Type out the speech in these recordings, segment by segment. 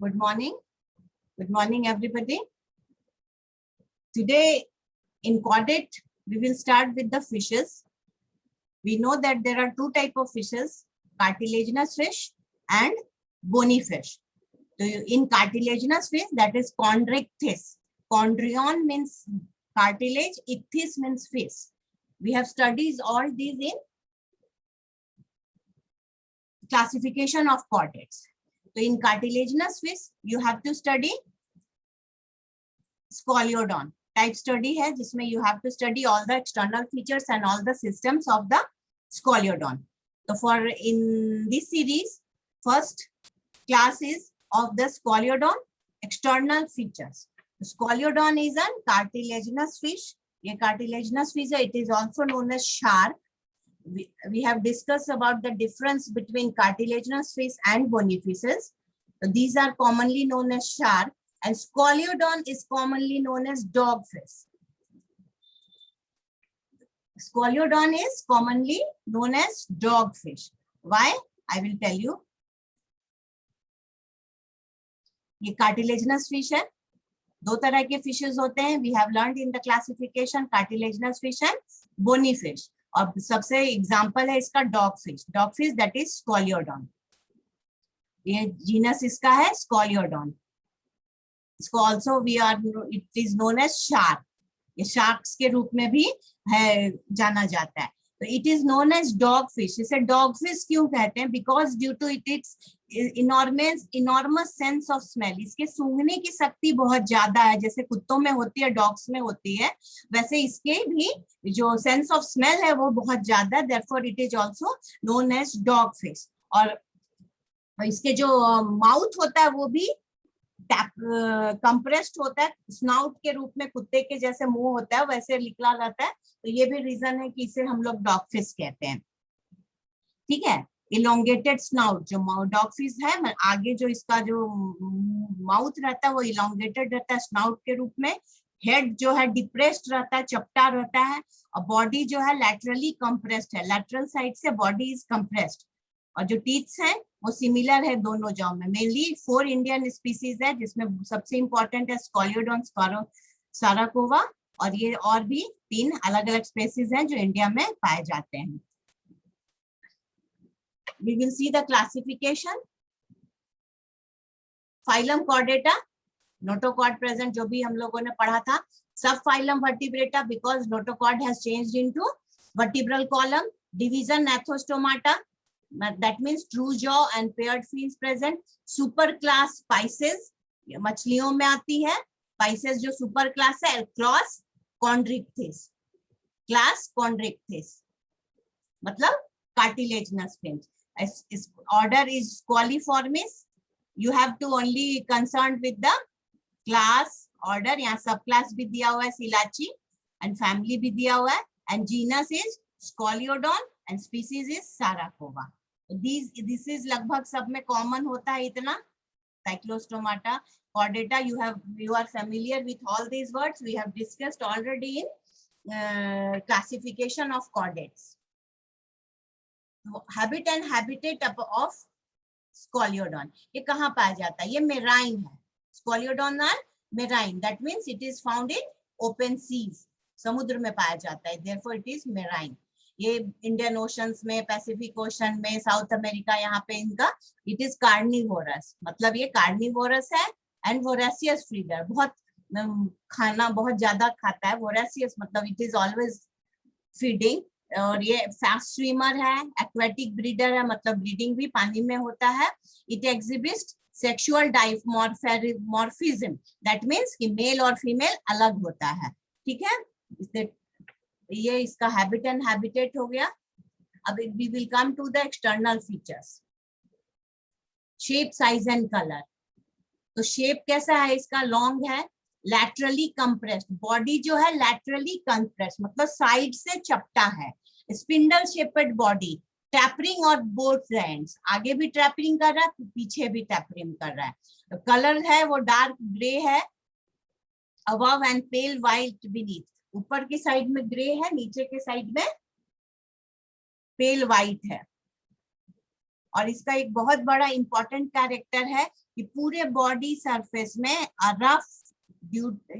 Good morning. Good morning, everybody. Today in chordate, we will start with the fishes. We know that there are two types of fishes, cartilaginous fish and bony fish. So in cartilaginous fish, that is chondrichthyes. Chondrion means cartilage, ichthys means fish. We have studied all these in classification of chordates. So in cartilaginous fish, you have to study Scoliodon. Type study है जिसमें you have to study all the external features and all the systems of the Scoliodon. So for in this series, first class is of the Scoliodon external features. Scoliodon is a cartilaginous fish. ये cartilaginous fish है. It is also known as shark. We have discussed about the difference between cartilaginous fish and bony fishes. So these are commonly known as shark, and Scoliodon is commonly known as dogfish. Scoliodon is commonly known as dogfish. Why? I will tell you. ये cartilaginous fish है. दो तरह के fishes होते हैं. We have learned in the classification cartilaginous fish and bony fish. और सबसे example है इसका dogfish. Dogfish that is Scoliodon. ये जीनस इसका है स्कॉलियोडॉन. इसको also we are it is known as shark. ये शार्क्स के रूप में भी है जाना जाता है. तो it is known as dogfish. इसे डॉगफिश क्यों कहते हैं? Because due to its enormous sense of smell. इसके सूंघने की शक्ति बहुत ज्यादा है. जैसे कुत्तों में होती है, डॉग्स में होती है, वैसे इसके भी जो सेंस ऑफ स्मेल है वो बहुत ज्यादा है. Therefore it is also known as dogfish. और इसके जो माउथ होता है वो भी कंप्रेस्ड होता है. स्नाउट के रूप में कुत्ते के जैसे मुंह होता है वैसे निकला जाता है. तो ये भी रीजन है कि इसे हम लोग डॉगफिश कहते हैं. ठीक है. इलोंगेटेड स्नाउट जो डॉगफिश है, आगे जो इसका जो माउथ रहता है वो इलोंगेटेड रहता है स्नाउट के रूप में. हेड जो है डिप्रेस्ड रहता है, चपटा रहता है. और बॉडी जो है लैटरली कंप्रेस्ड है. लैटरल साइड से बॉडी इज कंप्रेस्ड. और जो टीथ्स हैं वो सिमिलर है दोनों जॉ में. मेनली 4 इंडियन स्पीसीज है जिसमें सबसे इंपॉर्टेंट है स्कॉलियोडॉन साराकोवा. और ये और भी 3 अलग अलग स्पीसीज हैं जो इंडिया में पाए जाते हैं. We will see the classification. Phylum Chordata, notochord present जो भी हम लोगों ने पढ़ा था. Subphylum Vertebrata because notochord has changed into vertebral column. Division Gnathostomata, that means true jaw and paired fins present. Superclass Pisces, मछलियों में आती है. Pisces जो super class है. Class Chondrichthyes, class Chondrichthyes मतलब cartilaginous fins. Its order is Squaliformis. You have to only concerned with the class order. यहाँ subclass भी दिया हुआ है सिलाची and family भी दिया हुआ है. And genus is Scoliodon and species is Saracova. This is लगभग सब में common होता है इतना. Cyclostomata, Chordata, you are familiar with all these words. We have discussed already in classification of chordates. Habit and habitat of Scoliodon. ये कहाँ पाया जाता है? ये मेराइन है. Scoliodon are marine. That means it is found in open seas. समुद्र में पाया जाता है. Therefore it is marine. ये इंडियन ओशंस में, पैसिफिक ओशन में, साउथ अमेरिका, यहाँ पे इनका इट इज कार्निवोरस. मतलब ये कार्निवोरस है एंड वोरेसियस फीडर. बहुत खाना बहुत ज्यादा खाता है. वोरेसियस मतलब इट इज ऑलवेज फीडिंग. और ये फास्ट स्विमर है. एक्वेटिक ब्रीडर है मतलब ब्रीडिंग भी पानी में होता है. It exhibits sexual dimorphism. That means कि मेल और फीमेल अलग होता है. ठीक है. ये इसका हैबिट एंड हैबिटेट हो गया. अब we will come to the external features. Shape, size and colour. तो शेप कैसा है इसका? लॉन्ग है, लैटरली कंप्रेस्ड. बॉडी जो है लैटरली कंप्रेस्ड मतलब साइड से चपटा है. Spindle shaped body. टैपरिंग और बोथ एंड्स. आगे भी टैपरिंग कर रहा है, पीछे भी टैपरिंग कर रहा है. कलर है वो डार्क ग्रे है. Above and pale white beneath. ऊपर की साइड में ग्रे है, नीचे के साइड में पेल व्हाइट है. और इसका एक बहुत बड़ा इंपॉर्टेंट कैरेक्टर है कि पूरे बॉडी सरफेस में रफ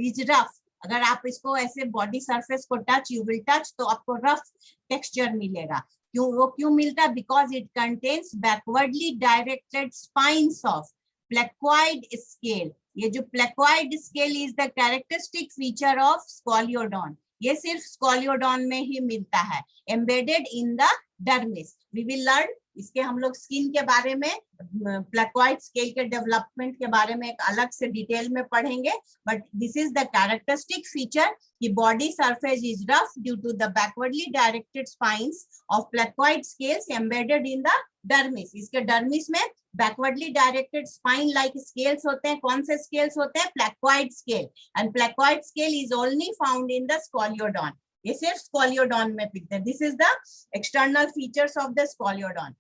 इज रफ। अगर आप इसको ऐसे बॉडी सरफेस को टच, यू विल टच, तो आपको रफ टेक्सचर मिलेगा। वो क्यों मिलता है? Because it contains backwardly directed spines of placoid scale. ये जो placoid scale is the characteristic feature of Scoliodon. ये सिर्फ स्कॉलियोडॉन में ही मिलता है, embedded in the dermis. We will learn इसके हम लोग स्किन के बारे में, प्लेक्वाइड स्केल के डेवलपमेंट के बारे में एक अलग से डिटेल में पढ़ेंगे। But this is the characteristic feature कि body surface is rough due to the backwardly directed spines of placoid scales embedded in the dermis. इसके डर्मिस में backwardly directed spine like scales होते हैं। कौन से स्केल्स होते हैं? Placoid scale. And placoid scale is only found in the Scoliodon. ये सिर्फ स्कॉलियोडॉन में मिलते हैं। This is the external features of the Scoliodon.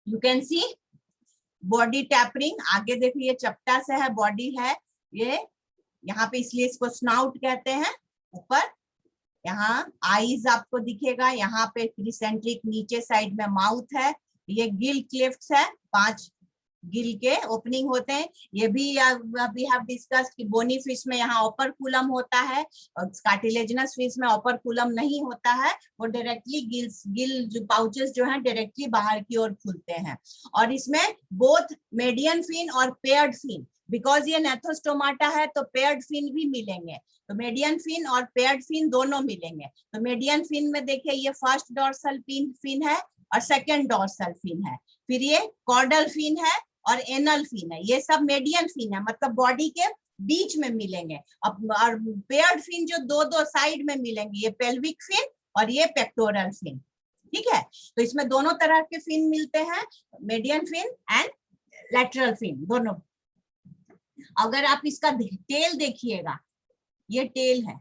You can see body tapering. आगे देखिए ये चपटा से है, बॉडी है ये, यहाँ पे इसलिए इसको स्नाउट कहते हैं। ऊपर यहाँ आईज आपको दिखेगा, यहाँ पे क्रिसेंट्रिक, नीचे साइड में माउथ है। ये गिल क्लिफ्ट्स है, 5 गिल के ओपनिंग होते हैं। ये भी वी हैव डिस्कस्ड कि बोनी फिश में यहाँ ओपरकुलम होता है और कार्टिलेजिनस फिश में ओपरकुलम नहीं होता है। वो डायरेक्टली गिल जो पाउचेस जो हैं डायरेक्टली बाहर की ओर खुलते हैं। और इसमें बोथ मेडियन फिन और पेयर्ड फिन, बिकॉज ये नेथोस्टोमाटा है तो पेयर्ड फिन भी मिलेंगे। तो मेडियन फिन और पेयर्ड फिन दोनों मिलेंगे। तो मेडियन फिन में देखिए ये फर्स्ट डॉर्सल फिन है और सेकेंड डॉर्सल फिन है। फिर ये कॉर्डल फिन है और एनल फिन है। ये सब मेडियन फिन है, मतलब बॉडी के बीच में मिलेंगे। और पेयर्ड फिन जो दो साइड में मिलेंगे, ये पेल्विक फिन और ये पेक्टोरल फिन। ठीक है, तो इसमें दोनों तरह के फिन मिलते हैं, median fin and lateral fin दोनों। अगर आप इसका टेल देखिएगा, ये टेल है,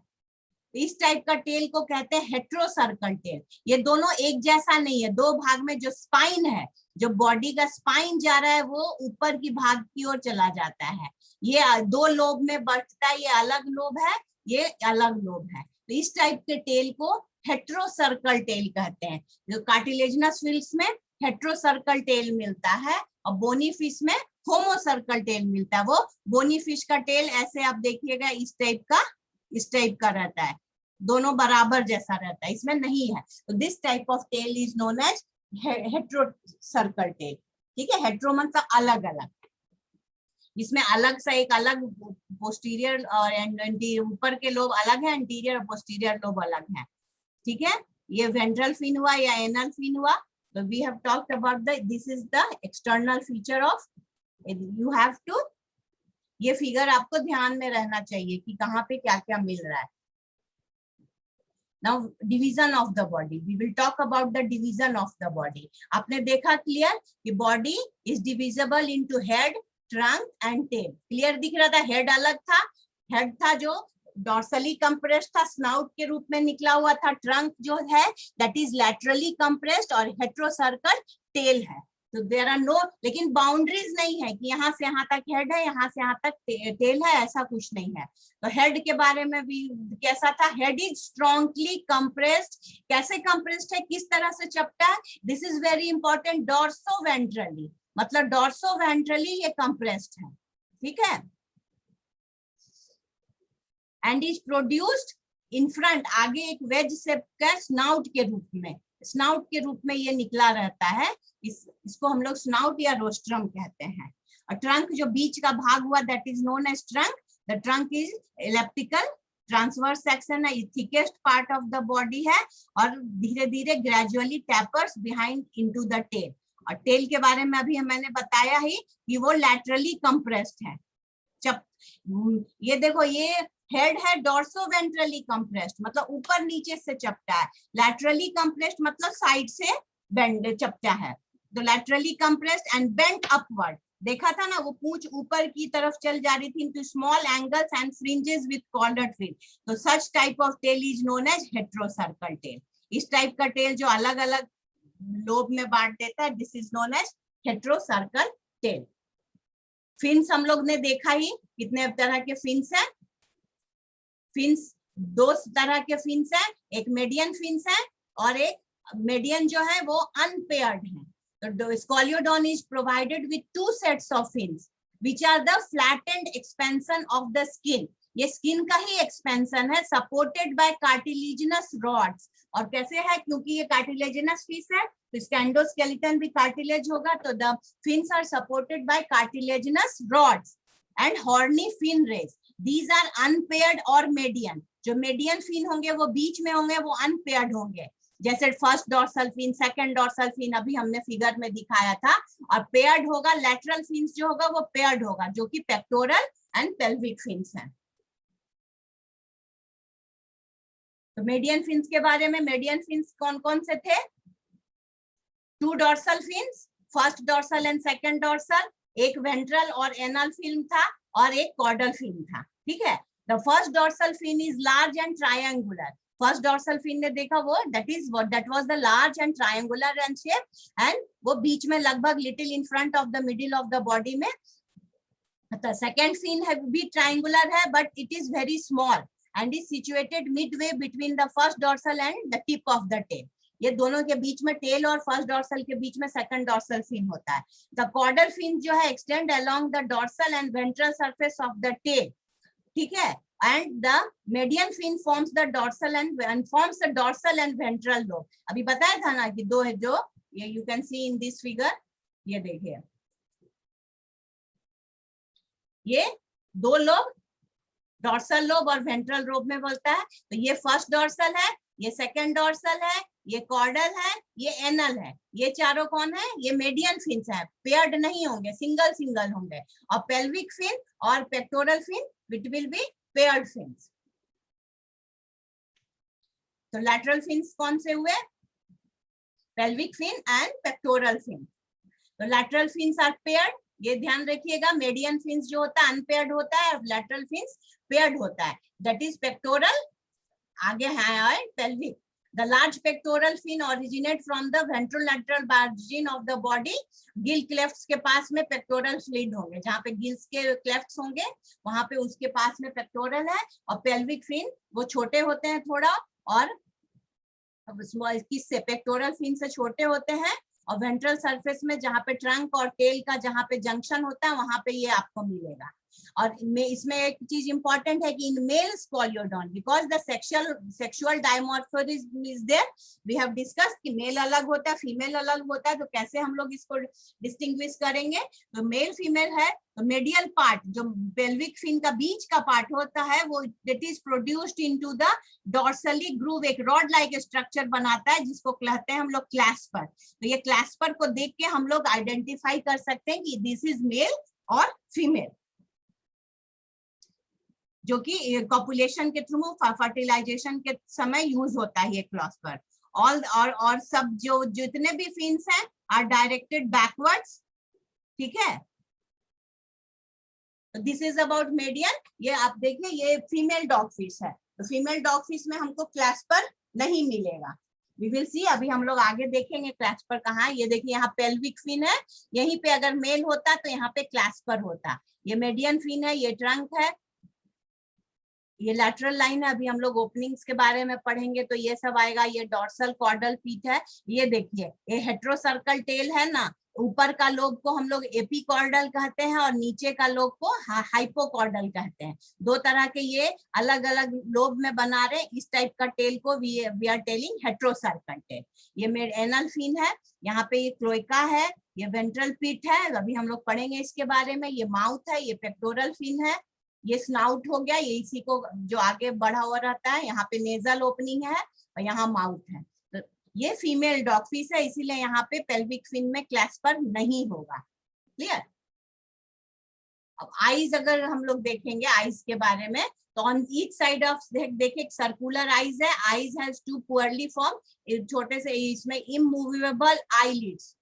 इस टाइप का टेल को कहते हैं हेट्रोसर्कल टेल। ये दोनों एक जैसा नहीं है, 2 भाग में। जो स्पाइन है, जो बॉडी का स्पाइन जा रहा है, वो ऊपर की भाग की ओर चला जाता है। ये 2 लोब में बढ़ता है, ये अलग लोब है, ये अलग लोब है। तो इस टाइप के टेल को हेट्रोसर्कल टेल कहते हैं। जो कार्टिलेजिनस फिश में हेट्रोसर्कल टेल मिलता है और बोनी फिश में होमोसर्कल टेल मिलता है। वो बोनी फिश का टेल ऐसे आप देखिएगा, इस टाइप का रहता है, दोनों बराबर जैसा रहता है, इसमें नहीं है। तो this type of tail is known as heterocercal tail. ठीक है, हेट्रो मतलब अलग अलग, इसमें अलग सा एक अलग पोस्टीरियर और ऊपर के लोब अलग है, एंटीरियर और पोस्टीरियर लोब अलग है। ठीक है, ये वेंट्रल फिन हुआ या एनल फिन हुआ। तो we have talked about the this is the external feature of, you have to, ये फिगर आपको ध्यान में रहना चाहिए कि कहाँ पे क्या क्या मिल रहा है। Now division of the body, we will talk about the division of the body. आपने देखा क्लियर कि body is divisible into head, trunk and tail. Clear दिख रहा था? हेड अलग था, हेड था जो डॉर्सली कंप्रेस्ड था, स्नाउट के रूप में निकला हुआ था। ट्रंक जो है दैट इज लैटरली कंप्रेस्ड और हेट्रोसर्कल टेल है। तो देयर आर नो, लेकिन बाउंड्रीज नहीं है कि यहाँ से यहाँ तक हेड है, यहाँ से यहाँ तक टेल है, ऐसा कुछ नहीं है। तो हेड के बारे में भी कैसा था? Head is strongly compressed. कैसे कंप्रेस्ड है, किस तरह से चपटा है? This is very important, dorso ventrally, मतलब डॉर्सो वेंट्रली ये कंप्रेस्ड है। ठीक है, and is produced in front, आगे एक वेज शेप का स्नाउट के रूप में, स्नाउट के रूप में ये निकला रहता है। इसको हम लोग स्नाउट या रोस्ट्रम कहते हैं। और ट्रंक जो बीच का भाग हुआ that is known as trunk. The trunk is elliptical, transverse section है, thickest part of the body है और धीरे धीरे gradually tapers behind into the tail. और टेल के बारे में अभी मैंने बताया ही कि वो लैटरली कंप्रेस्ड है। ये देखो, ये हेड है डॉर्सो वेंट्रली कंप्रेस्ड, मतलब ऊपर नीचे से चपटा है। लैटरली कंप्रेस्ड मतलब साइड से बेंड चपटा है। तो laterally compressed and bent upward, देखा था ना, वो पूंछ ऊपर की तरफ चल जा रही थी into small angles and fringes with caudal fringe. तो such type of tail is known as heterocercal tail. इस टाइप का टेल जो अलग अलग लोब में बांट देता है, this is known as heterocercal tail. Fins हम लोग ने देखा ही, कितने तरह के फिन्स हैं। फिन्स 2 तरह के फिन्स हैं, एक मेडियन फिन्स है और एक मेडियन जो है वो अनपेयर्ड है। तो Scoliodon is provided with 2 sets of fins, which are the flattened expansion of the skin. ये स्किन का ही एक्सपेंशन है, सपोर्टेड बाय कार्टिलेजिनस रॉड्स. और कैसे है, क्योंकि ये कार्टिलेजिनस फिश है तो स्कैंडोस्केलेटन भी कार्टिलेज होगा, तो the fins are supported by cartilaginous rods and horny fin rays. These are unpaired और मेडियन. जो मेडियन फिन होंगे वो बीच में होंगे, वो अनपेयर्ड होंगे, जैसे first dorsal fin, second dorsal fin अभी हमने फिगर में दिखाया था. और पेयर्ड होगा लैटरल फिन्स जो होगा वो पेयर्ड होगा, जो कि पेक्टोरल एंड पेल्विक फिन्स हैं. तो मीडियन फिन्स के बारे में, मीडियन फिन्स कौन कौन से थे? 2 dorsal fins, first dorsal and second dorsal, एक वेंट्रल और एनल फिन था और एक कॉर्डल फिन था. ठीक है. The first dorsal fin is large and triangular. First dorsal fin ने देखा वो that was the large and triangular in shape, and वो बीच में लगभग little in front of the middle of the body में. The second fin है भी triangular है, but it is very small and is situated midway between the first dorsal and the tip of the tail. ये दोनों के बीच में, tell और first dorsal के बीच में सेकंड डॉर्सल फिन होता है. द कॉर्डल फिन जो है extend along the dorsal and ventral surface of the tail. ठीक है. And the median fin forms the dorsal and forms the dorsal and ventral lobe. अभी बताया था ना कि दो है जो ये you can see in this figure. ये देखिए, ये दो लोब, डॉर्सल लोब और वेंट्रल लोब में बोलता है. तो ये फर्स्ट डॉर्सल है, ये सेकंड डॉर्सल है, ये कॉर्डल है, ये एनल है. ये चारों कौन है? ये मेडियन फिन्स है. पेयर्ड नहीं होंगे, सिंगल सिंगल होंगे. और पेल्विक फिन और pectoral fin which will be paired fins. तो लैटरल फिन्स कौन से हुए? Pelvic fin and pectoral fin. तो लैटरल फिन्स आर पेयर्ड. ये ध्यान रखिएगा, मेडियन फिन्स जो होता है अनपेयर्ड होता है और लैटरल फिन्स पेयर्ड होता है. दैट इज पेक्टोरल, आगे है और pelvic. The large pectoral fin originate from the ventrolateral margin of the body. Gill क्लेफ्ट्स के पास में पेक्टोरल फ्लूइड होंगे, जहाँ पे गिल्स के क्लेफ्ट्स होंगे वहां पे उसके पास में पेक्टोरल है. और पेल्विक फिन वो छोटे होते हैं थोड़ा, और किससे? पेक्टोरल फिन से छोटे होते हैं. और वेंट्रल सरफेस में जहाँ पे ट्रंक और टेल का जहाँ पे जंक्शन होता है वहां पे ये आपको मिलेगा. और इसमें एक चीज इंपॉर्टेंट है कि in male Scoliodon, because the sexual dimorphism is there, we have discussed कि मेल अलग होता है, फीमेल अलग होता है. तो कैसे हम लोग इसको डिस्टिंग्विश करेंगे? तो मेल फीमेल है. तो मेडियल पार्ट जो पेल्विक फिन का बीच का पार्ट होता है वो that is produced into the dorsally groove. एक रॉड लाइक स्ट्रक्चर बनाता है जिसको कहते हैं हम लोग क्लैस्पर. तो ये क्लैस्पर को देख के हम लोग आइडेंटिफाई कर सकते हैं कि दिस इज मेल और फीमेल, जो कि कॉपुलेशन के थ्रू फर्टिलाइजेशन के समय यूज होता है ये क्लैस्पर. ऑल और सब जो जितने भी फिन्स हैं आर डायरेक्टेड बैकवर्ड्स. ठीक है. This is about median. ये आप देखिए, ये फीमेल डॉग फिश है. तो फीमेल डॉग फिश में हमको क्लैस्पर नहीं मिलेगा. वी विल सी, अभी हम लोग आगे देखेंगे क्लैस्पर कहाँ है. ये देखिए यहाँ पेल्विक फिन है, यहीं पे अगर मेल होता तो यहाँ पे क्लैस्पर होता. ये मेडियन फिन है, ये ट्रंक है, ये लैटरल लाइन है. अभी हम लोग ओपनिंग्स के बारे में पढ़ेंगे तो ये सब आएगा. ये डॉर्सल कॉर्डल पीठ है. ये देखिए, ये हेट्रोसर्कल टेल है ना, ऊपर का लोब को हम लोग एपीकॉर्डल कहते हैं और नीचे का लोब को हाइपोकॉर्डल कहते हैं. दो तरह के ये अलग अलग लोब में बना रहे. इस टाइप का टेल को we are telling heterocercal tail. ये मेड एनल फिन है. यहाँ पे ये क्लोएका है, ये वेंट्रल पीठ है, अभी हम लोग पढ़ेंगे इसके बारे में. ये माउथ है, ये पेक्टोरल फिन है. ये स्नाउट हो गया, ये इसी को जो आगे बढ़ा हुआ रहता है. यहाँ पे नेजल ओपनिंग है और यहाँ माउथ है. तो ये फीमेल डॉग फिश है, इसीलिए यहाँ पे पेल्विक फिन में क्लैस्पर नहीं होगा. क्लियर. अब आईज अगर हम लोग देखेंगे आईज के बारे में, तो ऑन ईच साइड ऑफ देखिए सर्कुलर आईज है. Eyes has two poorly form, छोटे से, इसमें इमूवेबल आईलिड्स.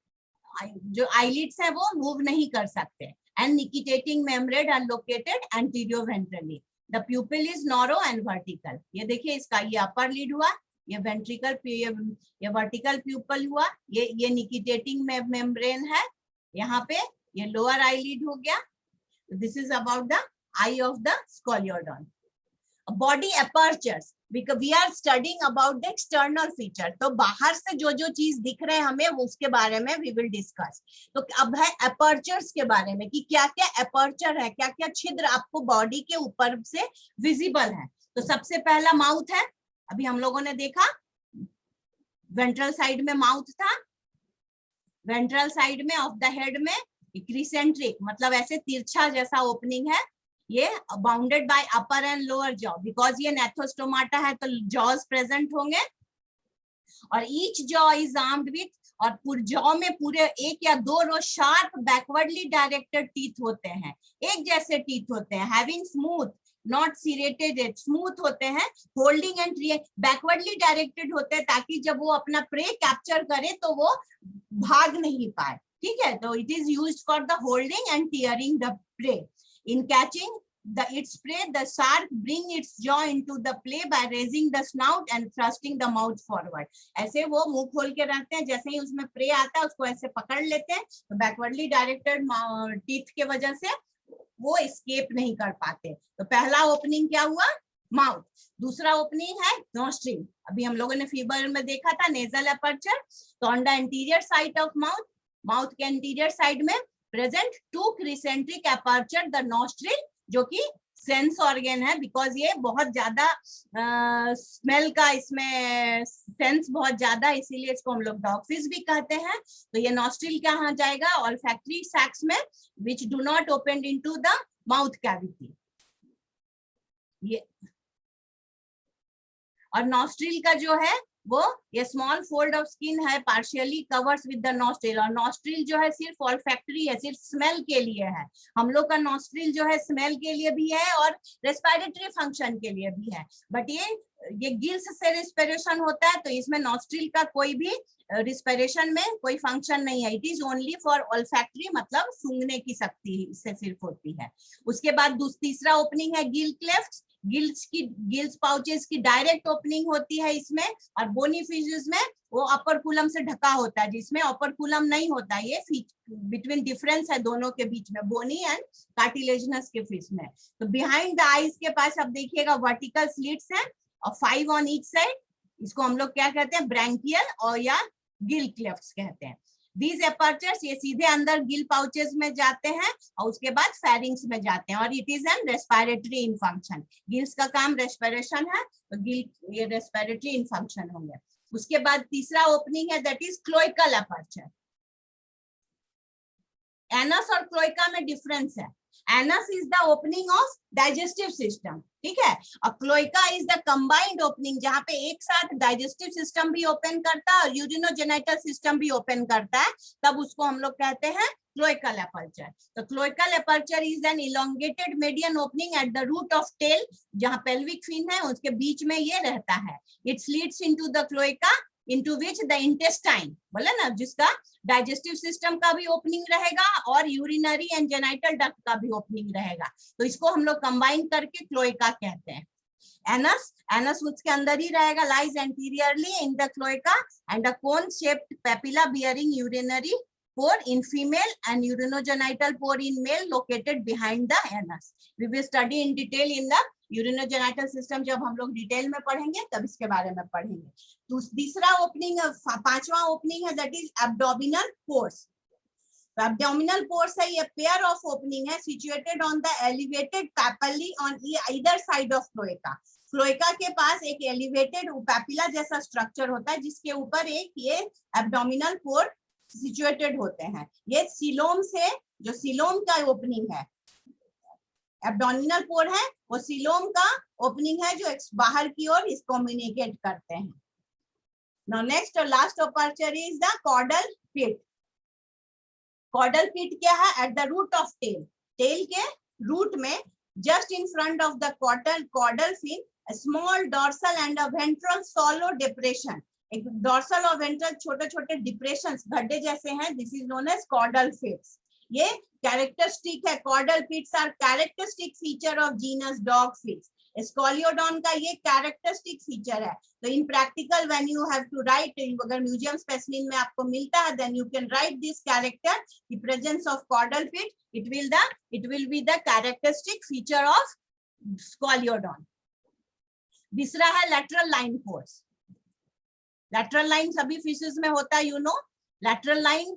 जो आईलिड्स है वो मूव नहीं कर सकते. And nictitating membrane are located anterioventrally. The pupil is narrow and vertical. ये देखिए इसका ये अपर लीड हुआ, ये वेंट्रिकल, ये वर्टिकल प्यूपल हुआ, ये nictitating membrane है. यहाँ पे ये लोअर आईलिड हो गया. This is about the eye of the scoliodon. Body apertures. because we are studying about the external feature. तो बाहर से जो जो चीज दिख रहे हैं हमें उसके बारे में we will discuss. तो अब है apertures के बारे में कि क्या क्या aperture है, क्या क्या छिद्र आपको बॉडी के ऊपर से विजिबल है. तो सबसे पहला माउथ है. अभी हम लोगों ने देखा वेंट्रल साइड में माउथ था, वेंट्रल साइड में ऑफ द हेड में क्रिसेंट्रिक मतलब ऐसे तिरछा जैसा ओपनिंग है. ये bounded by upper and lower jaw, because ये नेथोस्टोमाटा है तो जॉज प्रेजेंट होंगे. और each jaw is armed with, और जॉ में पूरे एक या दो रो शार्प बैकवर्डली डायरेक्टेड टीथ होते हैं, एक जैसे टीथ होते हैं. Having smooth not serrated, smooth होते हैं. होल्डिंग एंड बैकवर्डली डायरेक्टेड होते हैं ताकि जब वो अपना प्रे कैप्चर करे तो वो भाग नहीं पाए. ठीक है, तो it is used for the holding and tearing the prey. In catching its prey, the shark bring its jaw into the play by raising the snout and thrusting the mouth forward. ऐसे वो मुंह खोल के रहते हैं, जैसे ही उसमें pray आता है उसको ऐसे पकड़ लेते हैं, तो बैकवर्डली डायरेक्टेड टीथ के वजह से वो एस्केप नहीं कर पाते. तो पहला ओपनिंग क्या हुआ? माउथ. दूसरा ओपनिंग है नोस्ट्रिल. अभी हम लोगों ने फीवर में देखा था नेजल अपर्चर. तो on the interior side of mouth, mouth के इंटीरियर साइड में present two crescentic aperture the nostril, जो कि सेंस ऑर्गन है, बिकॉज ये बहुत ज्यादा स्मेल का इसमें सेंस बहुत ज्यादा, इसीलिए इसको हम लोग डॉगफिश भी कहते हैं. तो ये नोस्ट्रिल कहाँ जाएगा? ऑल्फैक्टरी सैक्स में, which do not open into the mouth cavity. ये और नोस्ट्रिल का जो है वो ये स्मॉल फोल्ड ऑफ स्किन है, partially covers with the nostril. और नोस्ट्रिल जो है सिर्फ ऑल्फैक्टरी है, सिर्फ स्मेल के लिए है. हम लोग का नोस्ट्रिल जो है स्मेल के लिए भी है और रेस्पिरेटरी फंक्शन के लिए भी है. बट ये गिल्स से रेस्पिरेशन होता है, तो इसमें नोस्ट्रिल का कोई भी रिस्पिरेशन में कोई फंक्शन नहीं है. It is only for olfactory, मतलब सूंघने की शक्ति इससे सिर्फ होती है. उसके बाद तीसरा ओपनिंग है गिल क्लेफ्ट. गिल्स पाउचेस की डायरेक्ट ओपनिंग होती है इसमें. और बोनी फिशेस में वो अपर कुलम से ढका होता है, जिसमें अपर कुलम नहीं होता. ये बिटवीन डिफरेंस है दोनों के बीच में, बोनी एंड कार्टिलेजिनस के फिश में. तो बिहाइंड द आईज के पास अब देखिएगा वर्टिकल स्लिट्स हैं और 5 ऑन ईच साइड. इसको हम लोग क्या कहते हैं? ब्रैंकियल और या गिल क्लेफ्ट्स कहते हैं. These apertures ये सीधे अंदर गिल पाउचेस में जाते हैं और उसके बाद फेरिंग्स में जाते हैं. और it is an respiratory in function. Gills का काम रेस्पिरेशन है, तो गिल ये रेस्पिरेटरी इन फंक्शन होंगे. उसके बाद तीसरा ओपनिंग है that is cloacal aperture. Anus और क्लोइका में डिफरेंस है. Anus is the opening of digestive system, ठीक है. और cloaca is the combined opening, जहां पे एक साथ डाइजेस्टिव सिस्टम भी ओपन करता है और यूरिनोजेनिटल सिस्टम भी ओपन करता है, तब उसको हम लोग कहते हैं क्लोइकल अपर्चर. तो cloacal aperture is an elongated median opening at the root of tail, जहां पेल्विक फिन है उसके बीच में ये रहता है. It leads into the cloaca into which the intestine, बोले ना, जिसका डाइजेस्टिव सिस्टम का भी ओपनिंग रहेगा और यूरिनरी एंड जेनिटल डक्ट का भी ओपनिंग रहेगा. तो इसको हम लोग कंबाइन करके क्लोइका कहते हैं. एनस उसके अंदर ही रहेगा, lies anteriorly in the cloaca and the cone shaped papilla bearing urinary pore in female and urinogenital pore in male located behind the anus. We will study in detail in the urinogenital system. जब हम लोग detail में पढ़ेंगे तब इसके बारे में पढ़ेंगे. तो तीसरा ओपनिंग, पांचवा ओपनिंग है दैट इज एब्डोमिनल पोर्स. तो एब्डोमिनल पोर्स है, ये पेयर ऑफ ओपनिंग है situated on the elevated papillae on either side of cloaca. Cloaca के पास एक एलिवेटेड पैपिला जैसा स्ट्रक्चर होता है जिसके ऊपर एक ये एब्डोमिनल पोर सिचुएटेड होते हैं. ये सीलोम से, जो सीलोम का ओपनिंग है, एब्डोमिनल पोर है, वो सीलोम का ओपनिंग है जो बाहर की ओर इस कम्युनिकेट करते हैं. नाउ नेक्स्ट और last aperture is the caudal pit. Caudal pit क्या है? At the root of tail. Tail के रूट में just in front of the caudal fin a small dorsal and a ventral shallow depression. एक dorsal और ventral छोटे छोटे depressions, गड्ढे जैसे हैं. This is known as caudal pits. ये कैरेक्टरिस्टिक है. Caudal pits are characteristic feature of genus dogfish. Scoliodon का ये कैरेक्टरिस्टिक फीचर है. तो in practical when you have to write, अगर म्यूजियम स्पेसिमेन में आपको मिलता है, then you can write this character, the presence of caudal pit. It will be the characteristic feature of Scoliodon. दूसरा है lateral line pores. Lateral line सभी fishes में होता है, यू नो। लेटरल लाइन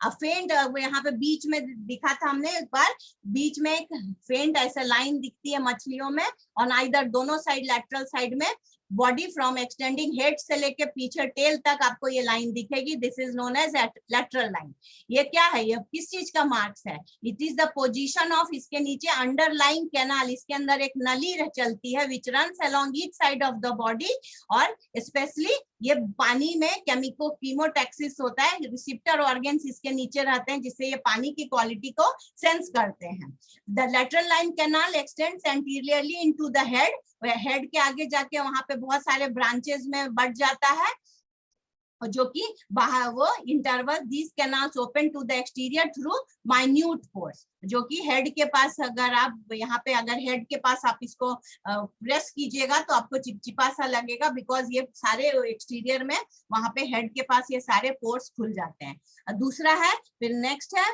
फेंट, यहाँ पे बीच में दिखा था हमने एक बार, बीच में एक फेंट ऐसा लाइन दिखती है मछलियों में, और इधर दोनों साइड, लेटरल साइड में बॉडी फ्रॉम एक्सटेंडिंग हेड से लेके पीछे टेल तक आपको ये लाइन दिखेगी। This is known as lateral line. ये क्या है, ये किस चीज का मार्क्स है? It is the position of, इसके नीचे अंडरलाइन कैनाल, इसके अंदर एक नली चलती है विच runs along each side of the body, और स्पेशली ये पानी में कीमोटैक्सिस होता है, रिसेप्टर ऑर्गन्स इसके नीचे रहते हैं जिससे ये पानी की क्वालिटी को सेंस करते हैं। The lateral line canal x tends anteriorly into the head, head के आगे जाके वहां पे बहुत सारे ब्रांचेस में बढ़ जाता है, और जो कि बाहर वो interval, these canals open to the exterior through minute pores, जो कि हेड के पास, अगर आप यहाँ पे अगर हेड के पास आप इसको प्रेस कीजिएगा तो आपको चिपचिपा सा लगेगा, बिकॉज ये सारे एक्सटीरियर में वहां पे हेड के पास ये सारे पोर्स खुल जाते हैं। दूसरा है, फिर नेक्स्ट है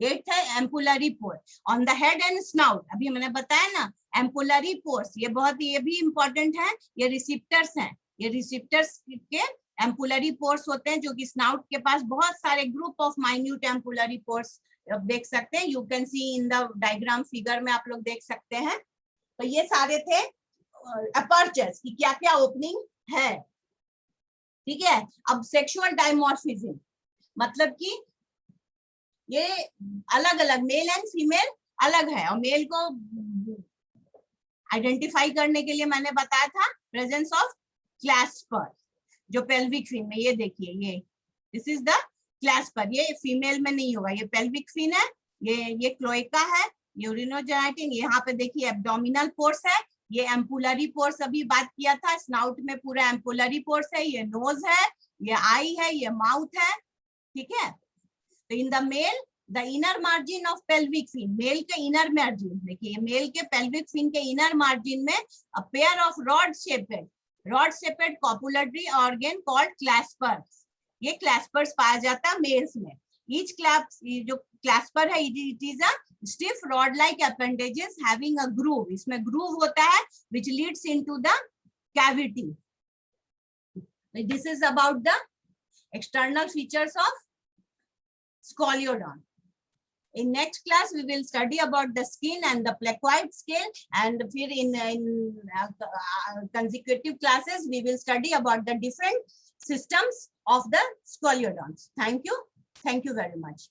8th है ampullary pore on the head and snout. अभी मैंने बताया ना एम्पुलरी पोर्स, ये बहुत, ये भी इंपॉर्टेंट है, ये रिसेप्टर्स हैं, ये रिसेप्टर्स के एम्पुलरी पोर्स होते हैं, जो कि स्नाउट के पास बहुत सारे group of minute ampullary pores देख सकते हैं। You can see in the diagram figure में आप लोग देख सकते हैं। तो ये सारे थे अपर्चर्स की क्या क्या ओपनिंग है, ठीक है। अब सेक्सुअल डायमॉर्फिज्म, मतलब कि ये अलग अलग मेल एंड फीमेल अलग है, और मेल को आइडेंटिफाई करने के लिए मैंने बताया था प्रेजेंस ऑफ क्लैस्पर, जो पेल्विक फिन में, ये देखिए, ये दिस इज द क्लैस्पर, ये फीमेल में नहीं होगा, ये पेल्विक फिन है, ये क्लोएका है, ये यूरिनोजेनिटिंग, यहाँ पे देखिए एब्डोमिनल पोर्स है, ये एम्पुलरी पोर्स अभी बात किया था, स्नाउट में पूरा एम्पुलरी पोर्स है, ये नोज है, ये आई है, ये माउथ है, ठीक है। तो in the male the inner margin of pelvic fin, male के इनर मार्जिन, देखिए मेल के पेल्विक फिन के इनर मार्जिन में a pair of rod shaped copulatory organ called claspers, ये क्लैस्पर्स पाया जाता है मेल्स में। ईच क्लैप्स, जो क्लैस्पर है, it is a stiff rod like appendages having a groove, इसमें ग्रूव होता है which leads into the cavity. This is about the external features of Scoliodon. In next class we will study about the skin and the placoid scale, and फिर in consecutive classes we will study about the different systems of the Scoliodons. Thank you very much.